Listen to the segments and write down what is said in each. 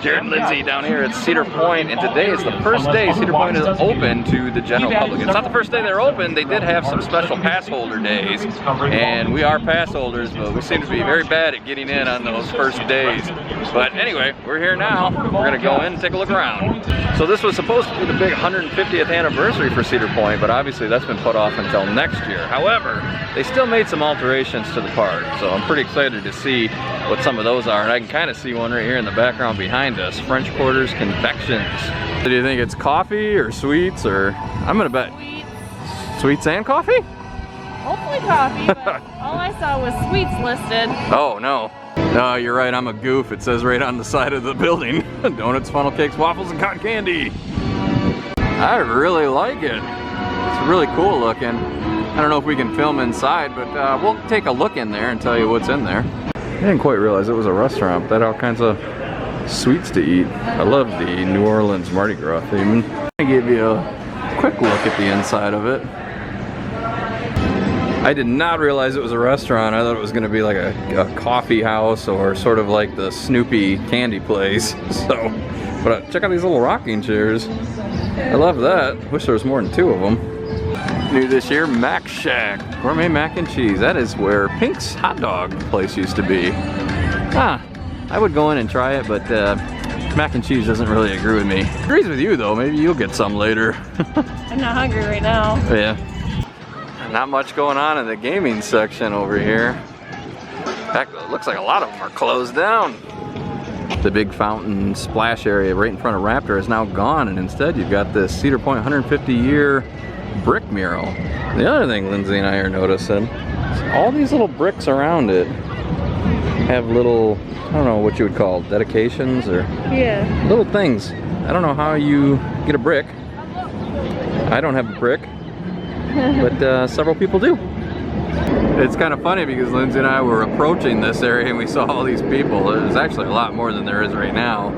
Jared and Lindsay down here at Cedar Point, and today is the first day Cedar Point is open to the general public. It's not the first day they're open. They did have some special pass holder days, and we are pass holders, but we seem to be very bad at getting in on those first days. But anyway, we're here now. We're gonna go in and take a look around. So this was supposed to be the big 150th anniversary for Cedar Point, but obviously that's been put off until next year. However, they still made some alterations to the park, so I'm pretty excited to see what some of those are, and I can kind of see one right here in the background behind us, French Quarter's Confections. So do you think it's coffee or sweets, or I'm gonna bet sweets and coffee? Hopefully coffee, but all I saw was sweets listed. Oh no. No, you're right, I'm a goof. It says right on the side of the building, donuts, funnel cakes, waffles, and cotton candy. I really like it. It's really cool looking. I don't know if we can film inside, but we'll take a look in there and tell you what's in there. I didn't quite realize it was a restaurant. They had all kinds of sweets to eat. I love the New Orleans Mardi Gras theme. I'm gonna give you a quick look at the inside of it. I did not realize it was a restaurant. I thought it was gonna be like a coffee house or sort of like the Snoopy candy place. So, but check out these little rocking chairs. I love that. Wish there was more than 2 of them. New this year, Mac Shack, gourmet mac and cheese. That is where Pink's hot dog place used to be. I would go in and try it, but mac and cheese doesn't really agree with me. Agrees with you though, maybe you'll get some later. I'm not hungry right now. Yeah. Not much going on in the gaming section over here. In fact, it looks like a lot of them are closed down. The big fountain splash area right in front of Raptor is now gone, and instead you've got this Cedar Point 150-year brick mural. The other thing Lindsay and I are noticing is all these little bricks around it have little, I don't know what you would call dedications or little things. I don't know how you get a brick. I don't have a brick, but several people do. It's kind of funny because Lindsay and I were approaching this area and we saw all these people. There's actually a lot more than there is right now,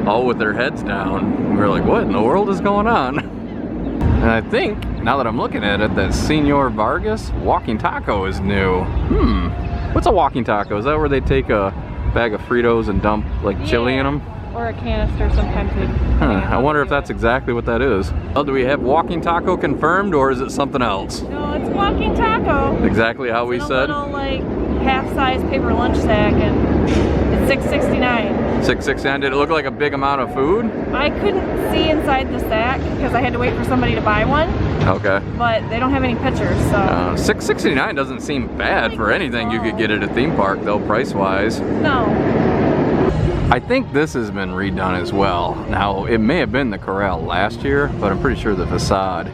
all with their heads down. We were like, what in the world is going on? And I think, now that I'm looking at it, that Senor Vargas walking taco is new. What's a walking taco? Is that where they take a bag of Fritos and dump like chili in them? Or a canister sometimes. I wonder if that's exactly what that is. Oh, do we have walking taco confirmed, or is it something else? No, it's walking taco. Exactly how we said? It's a little like half-size paper lunch sack, and it's $6.69. $6.69. Did it look like a big amount of food? I couldn't see inside the sack because I had to wait for somebody to buy one. Okay. But they don't have any pictures, so. $6.69 doesn't seem bad for anything you could get at a theme park, though, price-wise. No. I think this has been redone as well. Now, it may have been the corral last year, but I'm pretty sure the facade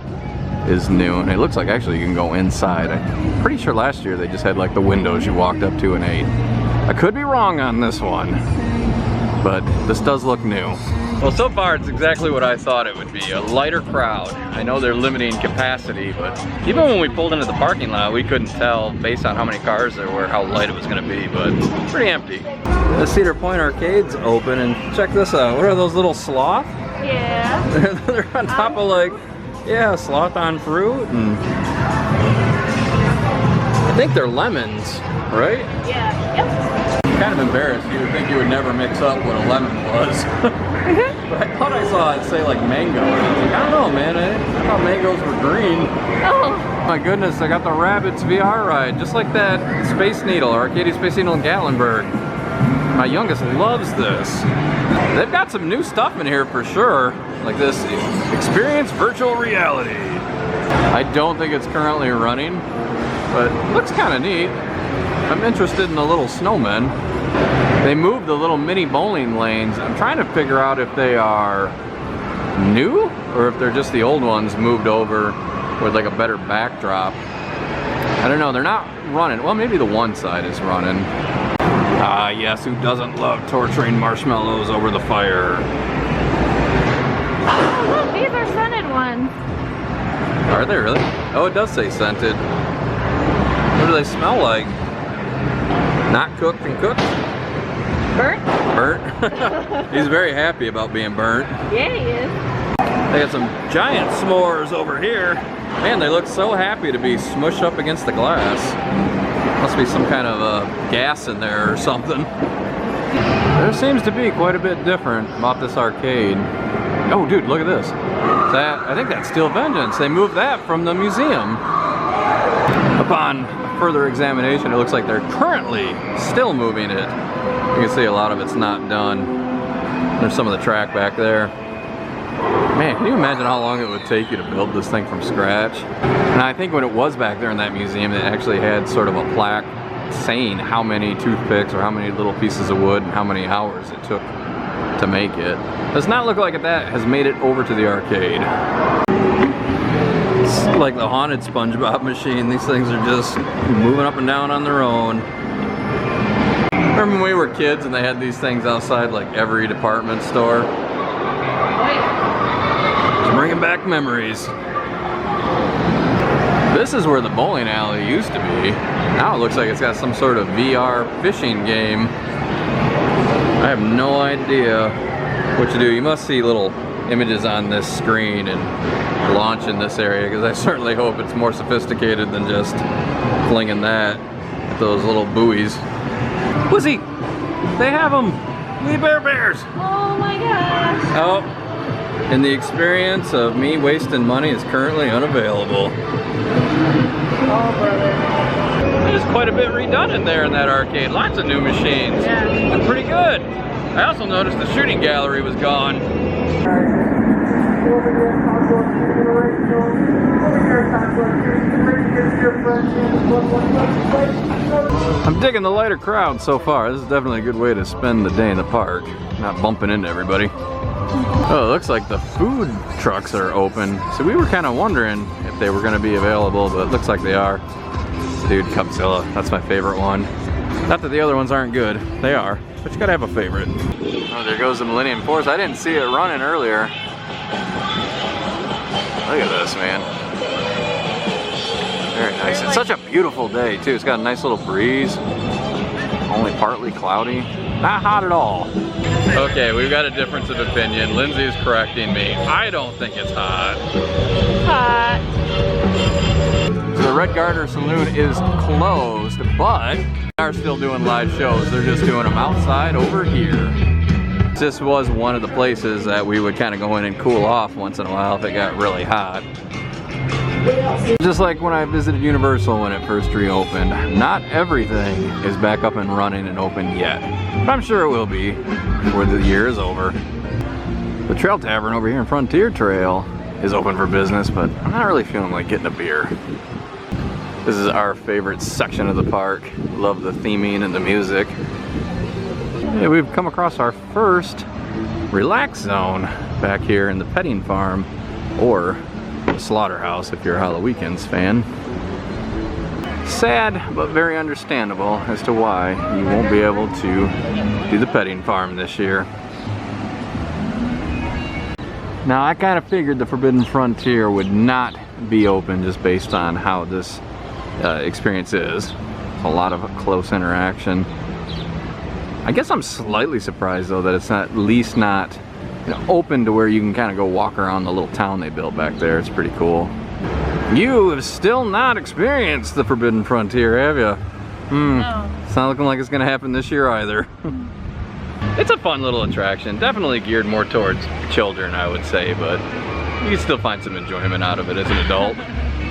is new, and it looks like actually you can go inside. I'm pretty sure last year they just had like the windows you walked up to and ate. I could be wrong on this one, but this does look new. Well, so far it's exactly what I thought it would be, a lighter crowd. I know they're limiting capacity, but even when we pulled into the parking lot, we couldn't tell based on how many cars there were how light it was gonna be, but it's pretty empty. The Cedar Point Arcade's open, and check this out. What are those little sloth? Yeah. They're on top of like, yeah, sloth on fruit, and I think they're lemons, right? Yeah, yep. I'm kind of embarrassed. You would think you would never mix up what a lemon was. But I thought I saw it say like mango, and I was like, I don't know, man. I thought mangoes were green. Oh. My goodness, I got the Rabbids VR ride, just like that Space Needle, Arcadia Space Needle in Gatlinburg. My youngest loves this. They've got some new stuff in here for sure, like this Experience Virtual Reality. I don't think it's currently running, but it looks kind of neat. I'm interested in the little snowmen. They moved the little mini bowling lanes. I'm trying to figure out if they are new or if they're just the old ones moved over with like a better backdrop. I don't know, they're not running. Well, maybe the one side is running. Ah, yes, who doesn't love torturing marshmallows over the fire? Oh, look, these are scented ones. Are they really? Oh, it does say scented. What do they smell like? Not cooked and cooked? Burnt? Burnt? He's very happy about being burnt. Yeah, he is. They got some giant s'mores over here. Man, they look so happy to be smushed up against the glass. Must be some kind of gas in there or something. There seems to be quite a bit different about this arcade. Oh, dude, look at this. I think that's Steel Vengeance. They moved that from the museum. Upon further examination, it looks like they're currently still moving it. You can see a lot of it's not done. There's some of the track back there. Man, can you imagine how long it would take you to build this thing from scratch? And I think when it was back there in that museum, they actually had sort of a plaque saying how many toothpicks or how many little pieces of wood and how many hours it took to make it. Does not look like that has made it over to the arcade. It's like the haunted SpongeBob machine. These things are just moving up and down on their own. Remember when we were kids and they had these things outside like every department store? Just bringing back memories. This is where the bowling alley used to be. Now it looks like it's got some sort of VR fishing game. I have no idea what to do. You must see little images on this screen and launch in this area, because I certainly hope it's more sophisticated than just flinging that at those little buoys. Whoozie! They have them! We bears! Oh my gosh! Oh, and the experience of me wasting money is currently unavailable. Oh, brother. There's quite a bit redone in there in that arcade. Lots of new machines. Yeah. They're pretty good. I also noticed the shooting gallery was gone. I'm digging the lighter crowd so far. This is definitely a good way to spend the day in the park, not bumping into everybody. Oh, it looks like the food trucks are open. So we were kind of wondering if they were going to be available, but it looks like they are. Dude, Cupzilla, that's my favorite one. Not that the other ones aren't good, they are, but you gotta have a favorite. Oh, there goes the Millennium Force. I didn't see it running earlier. Look at this, man. Very nice. It's such a beautiful day, too. It's got a nice little breeze. Only partly cloudy. Not hot at all. Okay, we've got a difference of opinion. Lindsay is correcting me. I don't think it's hot. Hot. So the Red Garter Saloon is closed, but they are still doing live shows. They're just doing them outside over here. This was one of the places that we would kind of go in and cool off once in a while if it got really hot. Just like when I visited Universal when it first reopened. Not everything is back up and running and open yet, but I'm sure it will be before the year is over. The Trail Tavern over here in Frontier Trail is open for business, but I'm not really feeling like getting a beer. This is our favorite section of the park. Love the theming and the music. Yeah, we've come across our first relax zone back here in the petting farm, or the slaughterhouse if you're a Halloweenkins fan. Sad, but very understandable as to why you won't be able to do the petting farm this year. Now, I kind of figured the Forbidden Frontier would not be open just based on how this experience is. It's a lot of close interaction. I guess I'm slightly surprised though that it's at least not open to where you can kind of go walk around the little town they built back there. It's pretty cool. You have still not experienced the Forbidden Frontier, have you? No. It's not looking like it's gonna happen this year either. It's a fun little attraction, definitely geared more towards children, I would say, but you can still find some enjoyment out of it as an adult.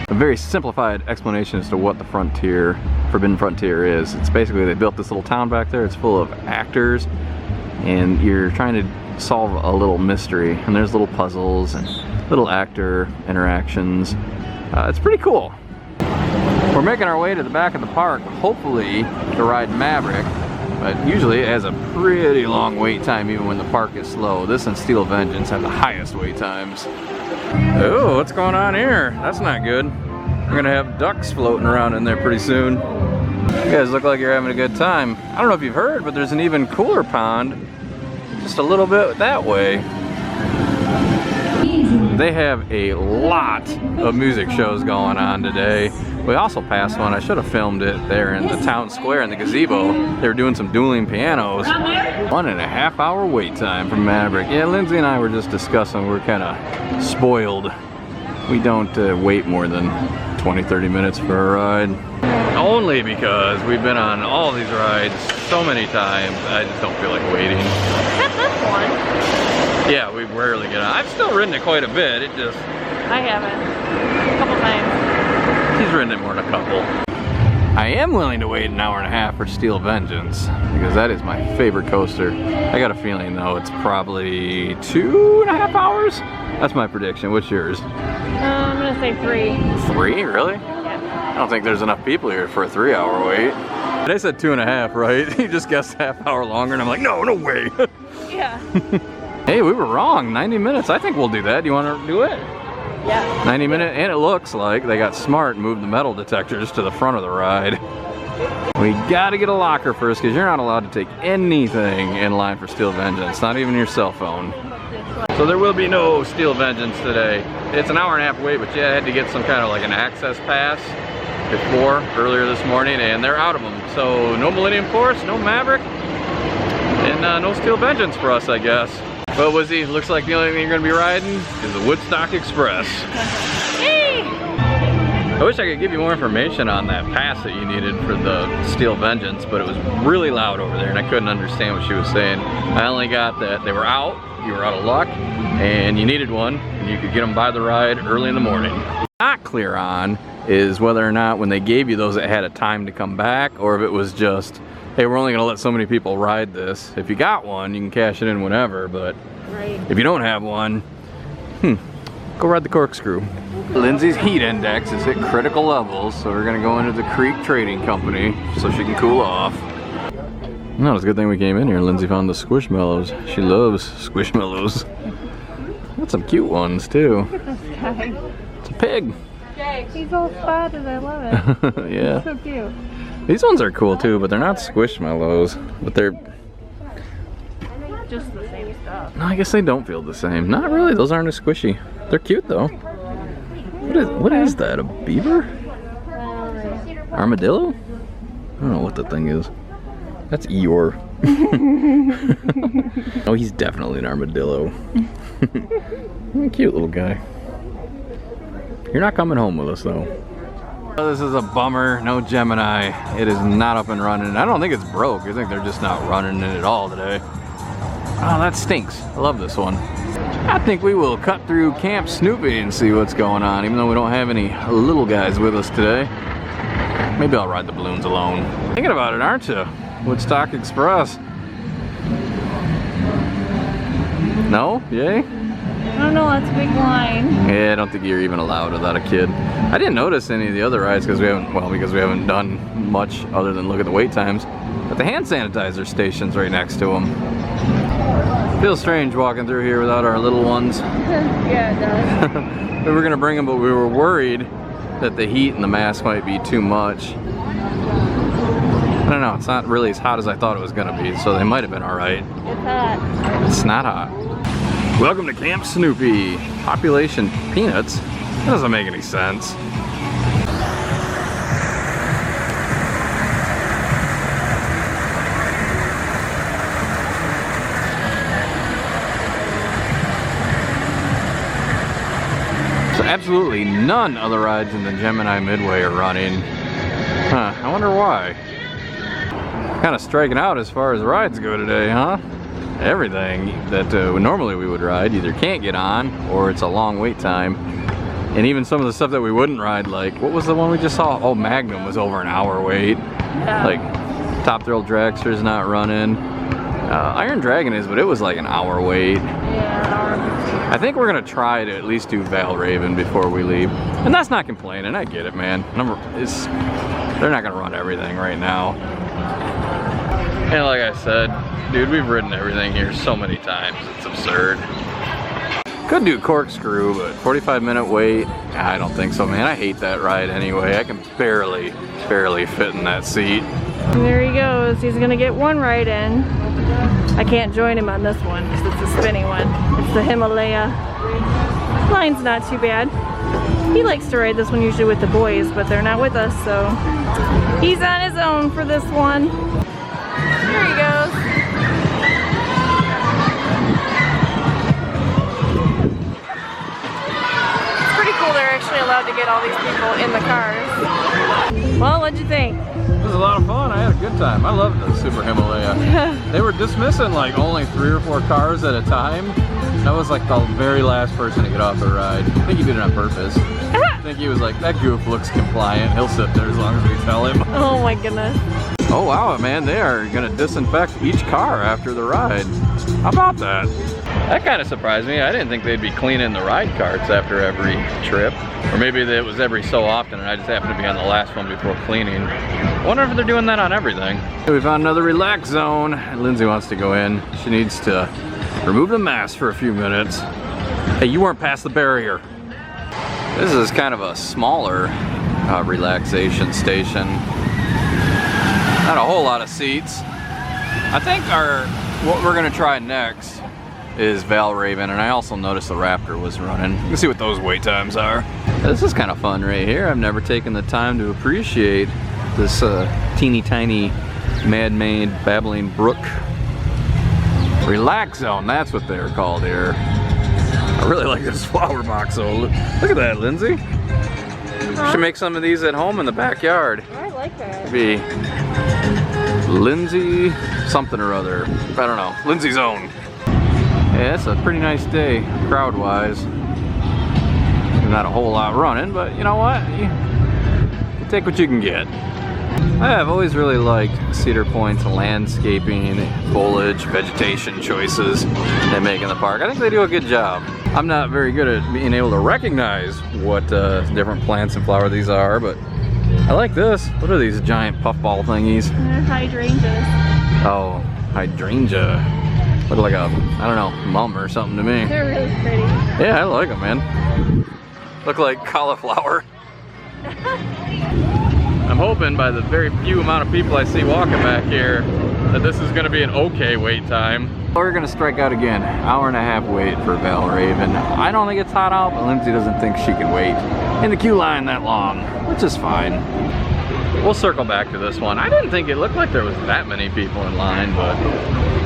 A very simplified explanation as to what the Forbidden Frontier is. It's basically they built this little town back there. It's full of actors, and you're trying to solve a little mystery, and there's little puzzles and little actor interactions. It's pretty cool. We're making our way to the back of the park, hopefully to ride Maverick, but usually it has a pretty long wait time even when the park is slow. This and Steel Vengeance have the highest wait times. Oh, what's going on here? That's not good. We're gonna have ducks floating around in there pretty soon. You guys look like you're having a good time. I don't know if you've heard, but there's an even cooler pond just a little bit that way. They have a lot of music shows going on today. We also passed one. I should have filmed it there in the town square in the gazebo. They were doing some dueling pianos. 1.5 hour wait time from Maverick. Yeah, Lindsay and I were just discussing. We're kind of spoiled we don't wait more than 20-30 minutes for a ride. Only because we've been on all these rides so many times, I just don't feel like waiting. Except this one. Yeah, we rarely get on. I've still ridden it quite a bit, it just... I haven't. A couple times. He's ridden it more than a couple. I am willing to wait an hour and a half for Steel Vengeance, because that is my favorite coaster. I got a feeling though it's probably 2.5 hours? That's my prediction. What's yours? I'm gonna say 3. 3? Really? Yeah. I don't think there's enough people here for a 3-hour wait. They said 2.5, right? You just guessed half hour longer, and I'm like, no, no way. Yeah. Hey, we were wrong. 90 minutes. I think we'll do that. Do you want to do it? Yeah. 90 minutes, and it looks like they got smart and moved the metal detectors to the front of the ride. We gotta get a locker first, because you're not allowed to take anything in line for Steel Vengeance, not even your cell phone. So there will be no Steel Vengeance today. It's an hour and a half wait, but yeah, I had to get some kind of like an access pass before, earlier this morning, and they're out of them. So no Millennium Force, no Maverick, and no Steel Vengeance for us, I guess. But Wizzy, looks like the only thing you're gonna be riding is the Woodstock Express. Hey! I wish I could give you more information on that pass that you needed for the Steel Vengeance, but it was really loud over there and I couldn't understand what she was saying. I only got that they were out, you were out of luck, and you needed one, and you could get them by the ride early in the morning. Not clear on is whether or not when they gave you those it had a time to come back, or if it was just, hey, we're only gonna let so many people ride this. If you got one, you can cash it in whenever, but Right. if you don't have one, go ride the corkscrew. Lindsay's heat index is at critical levels, so we're gonna go into the Creek Trading Company so she can cool off. No, it's a good thing we came in here. Lindsay found the Squishmallows. She loves Squishmallows. Got some cute ones too. Look at this guy. It's a pig. He's all spotted, I love it. Yeah. So cute. These ones are cool too, but they're not Squishmallows. But they're... Just the same stuff. No, I guess they don't feel the same. Not really, those aren't as squishy. They're cute though. What is that, a beaver? Armadillo? I don't know what the thing is. That's Eeyore. Oh, he's definitely an armadillo. Cute little guy. You're not coming home with us though. Oh, this is a bummer, no Gemini. It is not up and running. I don't think it's broke. I think they're just not running it at all today. Oh, that stinks. I love this one. I think we will cut through Camp Snoopy and see what's going on, even though we don't have any little guys with us today. Maybe I'll ride the balloons alone. Thinking about it, aren't you? Woodstock Express. No? Yay? I don't know, that's a big line. Yeah, I don't think you're even allowed without a kid. I didn't notice any of the other rides because we haven't done much other than look at the wait times. But the hand sanitizer station's right next to them. Feels strange walking through here without our little ones. Yeah, it does. We were gonna bring them, but we were worried that the heat and the mask might be too much. I don't know, it's not really as hot as I thought it was gonna be, so they might have been all right. It's hot. It's not hot. Welcome to Camp Snoopy. Population peanuts? That doesn't make any sense. So absolutely none of the rides in the Gemini Midway are running. Huh, I wonder why. Kind of striking out as far as rides go today, huh? Everything that normally we would ride either can't get on or it's a long wait time. And even some of the stuff that we wouldn't ride, like, what was the one we just saw? Oh, Magnum was over an hour wait. Yeah. Like, Top Thrill Dragster's not running. Iron Dragon is, but it was like an hour wait. Yeah, I think we're gonna try to at least do Val Raven before we leave. And that's not complaining, I get it, man. They're not gonna run everything right now. And like I said, dude, we've ridden everything here so many times, it's absurd. Could do Corkscrew, but 45-minute wait, I don't think so, man. I hate that ride anyway. I can barely fit in that seat. And there he goes. He's gonna get one ride in. I can't join him on this one because it's a spinny one. It's the Himalaya. Line's not too bad. He likes to ride this one usually with the boys, but they're not with us, so he's on his own for this one. There he goes. It's pretty cool to all these people in the cars. Well, what'd you think? It was a lot of fun. I had a good time. I loved the Super Himalaya. They were dismissing like only 3 or 4 cars at a time. That was like the very last person to get off the ride. I think he did it on purpose. I think he was like, that goof looks compliant. He'll sit there as long as we tell him. Oh my goodness. Oh wow, man, they are gonna disinfect each car after the ride. How about that? That kind of surprised me. I didn't think they'd be cleaning the ride carts after every trip. Or maybe it was every so often and I just happened to be on the last one before cleaning. I wonder if they're doing that on everything. We found another relax zone. Lindsay wants to go in. She needs to remove the mask for a few minutes. Hey, you weren't past the barrier. This is kind of a smaller relaxation station. Not a whole lot of seats. I think what we're gonna try next is Valraven, and I also noticed the Raptor was running. You can see what those wait times are. This is kind of fun right here. I've never taken the time to appreciate this teeny tiny man-made babbling brook. Relax zone, that's what they're called here. I really like this flower box though. Look at that, Lindsay. Should make some of these at home in the backyard. I like that. Be Lindsay something or other. I don't know. Lindsay zone. Yeah, it's a pretty nice day, crowd-wise. Not a whole lot running, but you know what? You take what you can get. I've always really liked Cedar Point's landscaping, foliage, vegetation choices they make in the park. I think they do a good job. I'm not very good at being able to recognize what different plants and flowers these are, but I like this. What are these giant puffball thingies? They're hydrangeas. Oh, hydrangea. Look like a, I don't know, mum or something to me. They're really pretty. Yeah, I like them, man. Look like cauliflower. I'm hoping by the very few amount of people I see walking back here that this is going to be an okay wait time. We're going to strike out again. Hour-and-a-half wait for Valraven. I don't think it's hot out, but Lindsay doesn't think she can wait in the queue line that long, which is fine. We'll circle back to this one. I didn't think it looked like there was that many people in line, but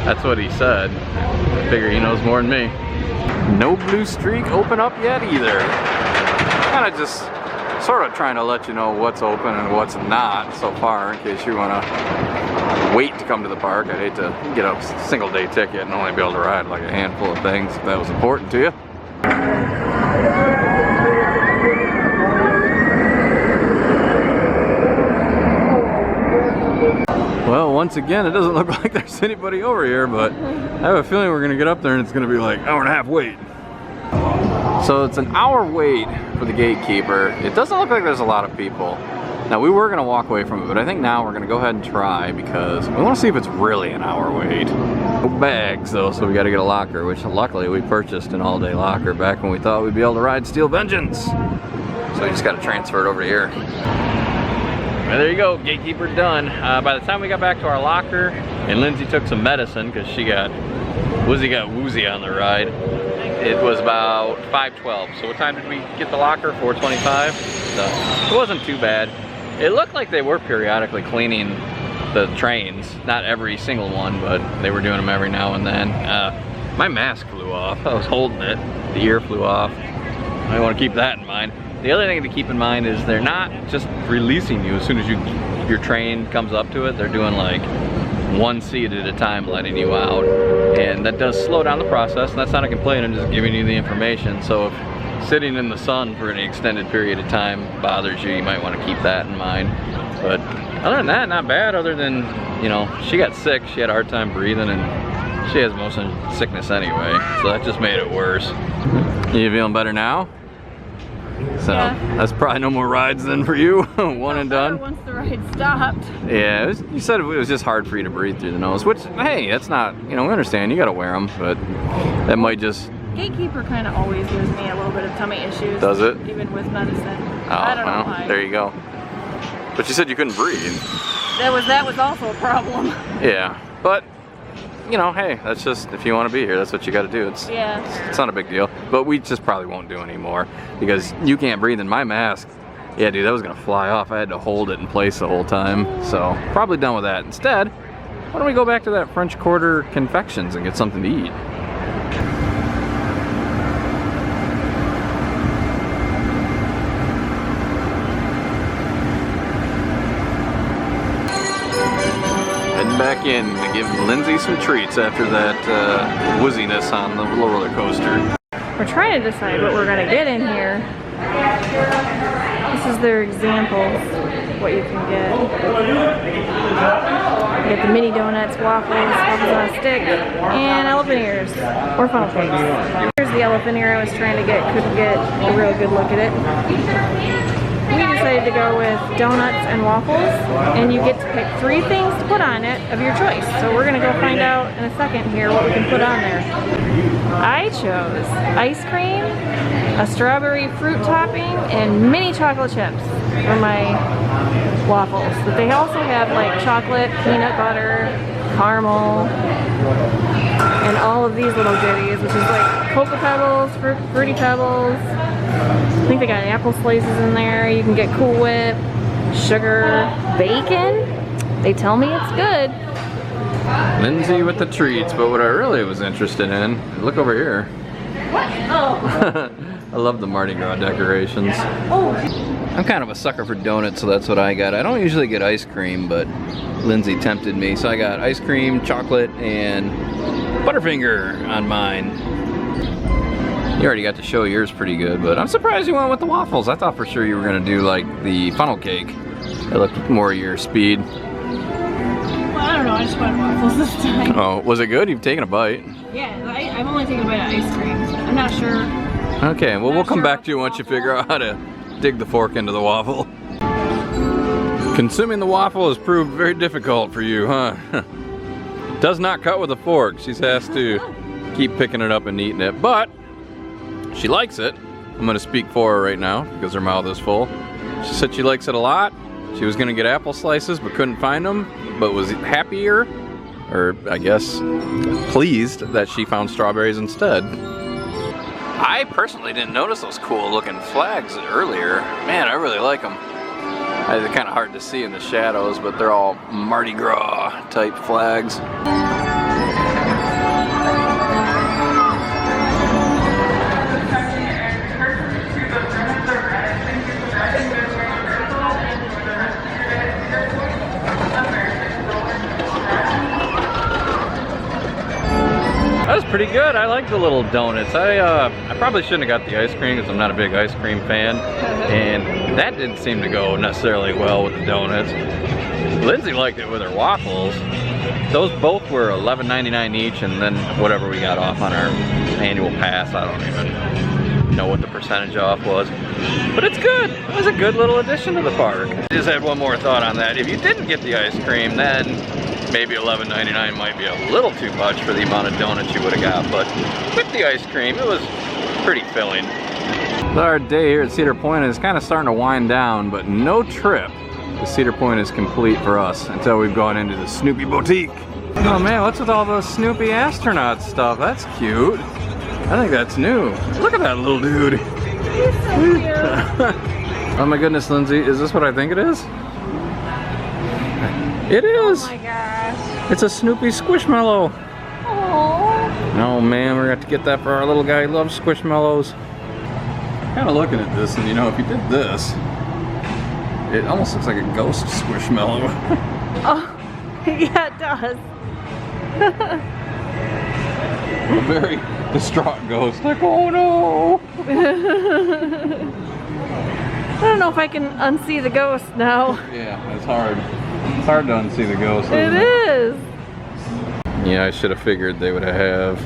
that's what he said. I figure he knows more than me. No blue streak open up yet either. Kind of just sort of trying to let you know what's open and what's not so far in case you want to wait to come to the park. I'd hate to get a single day ticket and only be able to ride like a handful of things if that was important to you. Well, once again, it doesn't look like there's anybody over here, but I have a feeling we're gonna get up there and it's gonna be like hour-and-a-half wait. So it's an hour wait for the gatekeeper. It doesn't look like there's a lot of people. Now we were gonna walk away from it, but I think now we're gonna go ahead and try because we wanna see if it's really an hour wait. No bags though, so we gotta get a locker, which luckily we purchased an all-day locker back when we thought we'd be able to ride Steel Vengeance. So we just gotta transfer it over here. Well, there you go, gatekeeper done. By the time we got back to our locker, and Lindsay took some medicine because she got woozy on the ride, it was about 5:12. So what time did we get the locker? 4:25? So it wasn't too bad. It looked like they were periodically cleaning the trains. Not every single one, but they were doing them every now and then. My mask flew off. I was holding it. The ear flew off. I want to keep that in mind. The other thing to keep in mind is they're not just releasing you as soon as your train comes up to it. They're doing like one seat at a time letting you out, and that does slow down the process, and that's not a complaint. I'm just giving you the information. So if sitting in the sun for any extended period of time bothers you, you might want to keep that in mind. But other than that, not bad, other than, you know, she got sick. She had a hard time breathing, and she has motion sickness anyway, so that just made it worse. You feeling better now? So yeah. That's probably no more rides then for you. One and done. Once the ride stopped. Yeah, you said it was just hard for you to breathe through the nose, which, hey, that's not, you know, we understand, you gotta wear them, but that might just... Gatekeeper kind of always gives me a little bit of tummy issues. Does it? Even with medicine. Oh, I don't know well, why. There you go. But you said you couldn't breathe. That was also a problem. Yeah, but, you know, hey, that's just, if you want to be here, that's what you got to do. It's not a big deal. But we just probably won't do anymore because you can't breathe in my mask. Yeah, dude, that was gonna fly off. I had to hold it in place the whole time. So probably done with that. Instead, why don't we go back to that French Quarter Confections and get something to eat? in to give Lindsay some treats after that wooziness on the roller coaster. We're trying to decide what we're gonna get in here. This is their examples, what you can get. You get the mini donuts, waffles on a stick, and elephant ears, or funnel cakes. Here's the elephant ear I was trying to get, couldn't get a real good look at it. We decided to go with donuts and waffles, and you get to pick 3 things to put on it of your choice. So we're gonna go find out in a second here what we can put on there. I chose ice cream, a strawberry fruit topping, and mini chocolate chips for my waffles. But they also have like chocolate, peanut butter, caramel, and all of these little goodies, which is like Cocoa Pebbles, Fruity Pebbles. I think they got apple slices in there. You can get Cool Whip, sugar, bacon. They tell me it's good. Lindsay with the treats, but what I really was interested in, look over here. What? Oh. I love the Mardi Gras decorations. Oh. I'm kind of a sucker for donuts, so that's what I got. I don't usually get ice cream, but Lindsay tempted me, so I got ice cream, chocolate, and Butterfinger on mine. You already got to show yours pretty good, but I'm surprised you went with the waffles. I thought for sure you were gonna do like the funnel cake. It looked more your speed. Well, I don't know, I just went waffles this time. Oh, was it good? You've taken a bite. Yeah, I've only taken a bite of ice cream. I'm not sure. Okay, well we'll come back to you once you figure out how to dig the fork into the waffle. Consuming the waffle has proved very difficult for you, huh? Does not cut with a fork. She has to keep picking it up and eating it, but she likes it. I'm gonna speak for her right now because her mouth is full. She said she likes it a lot. She was gonna get apple slices but couldn't find them, but was happier, or I guess pleased, that she found strawberries instead. I personally didn't notice those cool looking flags earlier. Man, I really like them. They're kind of hard to see in the shadows, but they're all Mardi Gras type flags. That was pretty good. I like the little donuts. I probably shouldn't have got the ice cream because I'm not a big ice cream fan, and that didn't seem to go necessarily well with the donuts. Lindsay liked it with her waffles. Those both were $11.99 each, and then whatever we got off on our annual pass, I don't even know what the percentage off was. But it's good. It was a good little addition to the park. I just had one more thought on that. If you didn't get the ice cream, then maybe $11.99 might be a little too much for the amount of donuts you would have got, but with the ice cream, it was pretty filling. Our day here at Cedar Point is kind of starting to wind down, but no trip to Cedar Point is complete for us until we've gone into the Snoopy Boutique. Oh man, what's with all those Snoopy astronaut stuff? That's cute. I think that's new. Look at that little dude. He's so cute. Oh my goodness, Lindsay, is this what I think it is? It is. Oh my gosh. It's a Snoopy Squishmallow. Aww. Oh man, we're gonna have to get that for our little guy. He loves Squishmallows. Kind of looking at this, and you know, if you did this, it almost looks like a ghost Squishmallow. Oh, yeah, it does. A very distraught ghost, like, oh no. I don't know if I can unsee the ghost now. Yeah, it's hard. It's hard to unsee the ghost. It is. Yeah, I should have figured they would have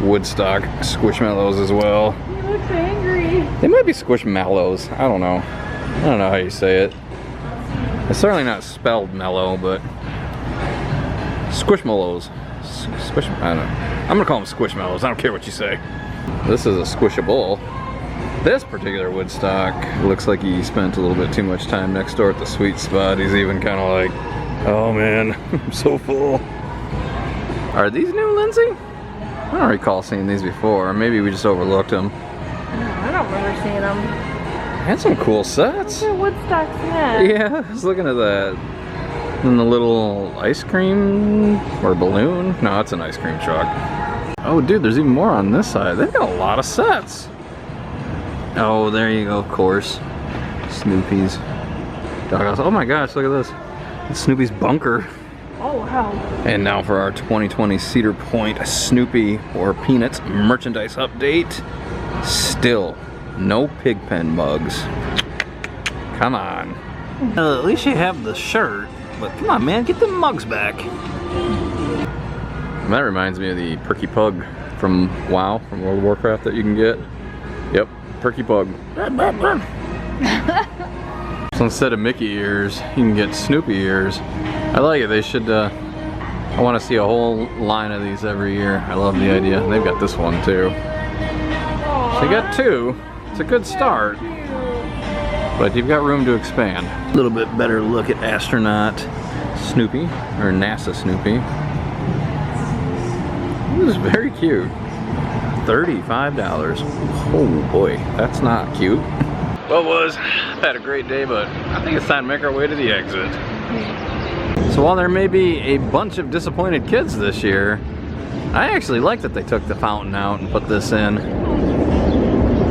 Woodstock Squishmallows as well. He looks angry. They might be Squishmallows. I don't know. I don't know how you say it. It's certainly not spelled mellow, but Squishmallows. I don't know. I'm gonna call them Squishmallows. I don't care what you say. This is a Squishable. This particular Woodstock looks like he spent a little bit too much time next door at the sweet spot. He's even kind of like, oh man, I'm so full. Are these new, Lindsay? I don't recall seeing these before. Maybe we just overlooked them. I don't remember seeing them. Had some cool sets. They're Woodstock snacks. Yeah, I was looking at that. And the little ice cream or balloon. No, it's an ice cream truck. Oh dude, there's even more on this side. They've got a lot of sets. Oh, there you go, of course. Snoopy's. Doghouse. Oh my gosh, look at this. It's Snoopy's bunker. Oh, wow. And now for our 2020 Cedar Point Snoopy or Peanuts merchandise update. Still no Pigpen mugs. Come on. At least you have the shirt, but come on, man, get the mugs back. And that reminds me of the Perky Pug from WoW, from World of Warcraft that you can get. Yep, Perky Pug. So instead of Mickey ears, you can get Snoopy ears. I like it. They should, I want to see a whole line of these every year. I love the idea. They've got this one too. So you got two. It's a good start. But you've got room to expand. A little bit better look at astronaut Snoopy, or NASA Snoopy. This is very cute. $35. Oh boy, that's not cute. Well, I've had a great day, but I think it's time to make our way to the exit. So while there may be a bunch of disappointed kids this year, I actually like that they took the fountain out and put this in.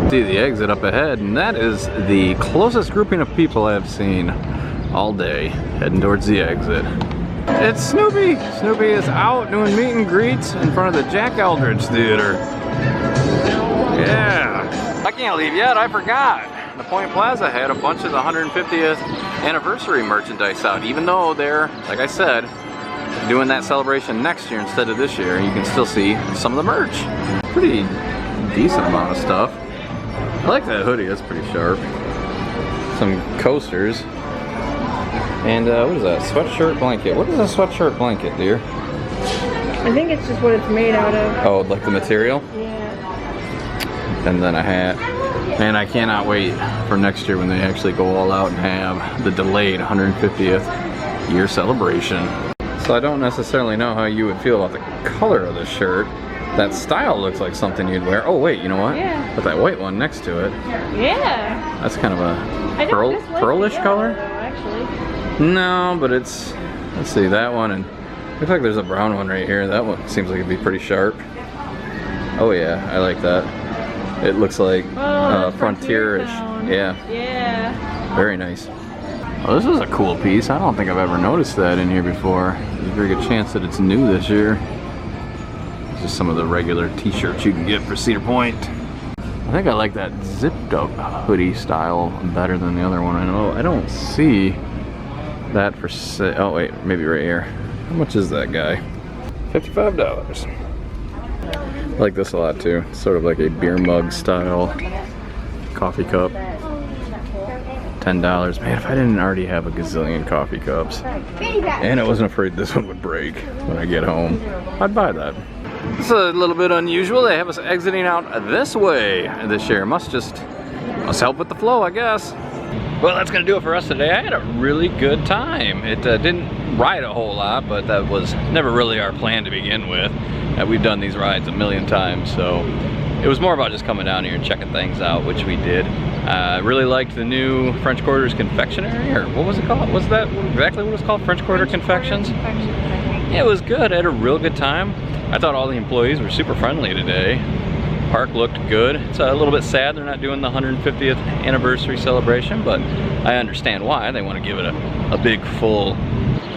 See the exit up ahead, and that is the closest grouping of people I've seen all day heading towards the exit. It's Snoopy! Snoopy is out doing meet and greets in front of the Jack Eldridge Theater. Yeah! I can't leave yet, I forgot. The Point Plaza had a bunch of the 150th anniversary merchandise out, even though they're, like I said, doing that celebration next year instead of this year. You can still see some of the merch. Pretty decent amount of stuff. I like that hoodie, that's pretty sharp. Some coasters. And what is that? Sweatshirt blanket. What is a sweatshirt blanket, dear? I think it's just what it's made out of. Oh, like the material? Yeah. And then a hat. Man, I cannot wait for next year when they actually go all out and have the delayed 150th year celebration. So I don't necessarily know how you would feel about the color of the shirt. That style looks like something you'd wear. Oh wait, you know what? Yeah. Put that white one next to it. Yeah. That's kind of a pearlish color. Actually. No, but it's, let's see, that one, and looks like there's a brown one right here. That one seems like it'd be pretty sharp. Oh yeah, I like that. It looks like frontier-ish. Yeah. Yeah. Very nice. Oh, this is a cool piece. I don't think I've ever noticed that in here before. There's a very good chance that it's new this year. It's just some of the regular t-shirts you can get for Cedar Point. I think I like that zipped up hoodie style better than the other one. I don't see that for sale. Oh wait, maybe right here. How much is that guy? $55. I like this a lot too. It's sort of like a beer mug style coffee cup. $10. Man, if I didn't already have a gazillion coffee cups and I wasn't afraid this one would break when I get home, I'd buy that. It's a little bit unusual. They have us exiting out this way this year. Must help with the flow, I guess. Well, that's gonna do it for us today. I had a really good time. It didn't ride a whole lot, but that was never really our plan to begin with. We've done these rides a million times, so it was more about just coming down here and checking things out, which we did. Really liked the new French Quarter's Confectionery, or what was it called? Was that exactly what it was called? French Quarter Confections? Yeah, it was good. I had a real good time. I thought all the employees were super friendly today. Park looked good. It's a little bit sad they're not doing the 150th anniversary celebration, but I understand why. They want to give it a big full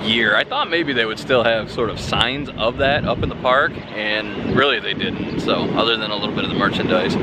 year. I thought maybe they would still have sort of signs of that up in the park, and really they didn't. So other than a little bit of the merchandise,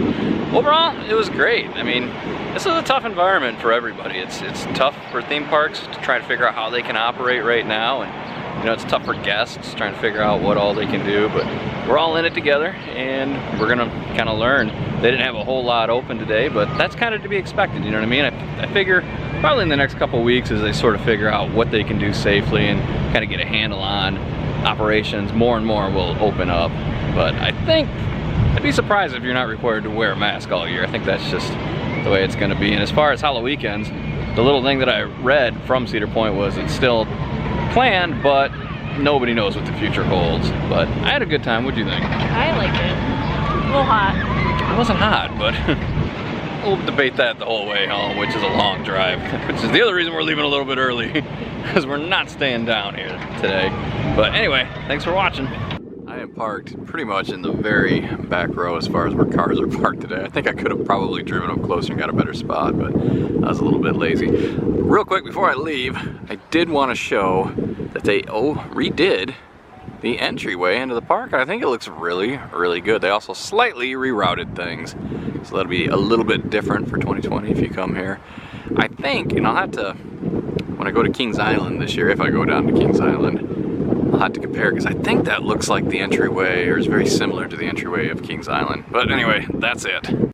overall it was great. I mean, this is a tough environment for everybody. It's tough for theme parks to try to figure out how they can operate right now, and you know, it's tough for guests trying to figure out what all they can do, but we're all in it together and we're gonna kind of learn. They didn't have a whole lot open today, but that's kind of to be expected, you know what I mean? I figure probably in the next couple weeks as they sort of figure out what they can do safely and kind of get a handle on operations, more and more will open up. But I think, I'd be surprised if you're not required to wear a mask all year. I think that's just the way it's gonna be. And as far as Halloween, the little thing that I read from Cedar Point was it's still planned, but nobody knows what the future holds. But I had a good time. What do you think? I liked it. A little hot. It wasn't hot, but we'll debate that the whole way home, which is a long drive, which is the other reason we're leaving a little bit early, because we're not staying down here today. But anyway, thanks for watching. I am parked pretty much in the very back row as far as where cars are parked today. I think I could have probably driven up closer and got a better spot, but I was a little bit lazy. Real quick before I leave, I did want to show that they redid the entryway into the park. I think it looks really, really good. They also slightly rerouted things, so that'll be a little bit different for 2020 if you come here. I think, and I'll have to, when I go to Kings Island this year, if I go down to Kings Island, I'll have to compare, because I think that looks like the entryway, or is very similar to the entryway of Kings Island. But anyway, that's it.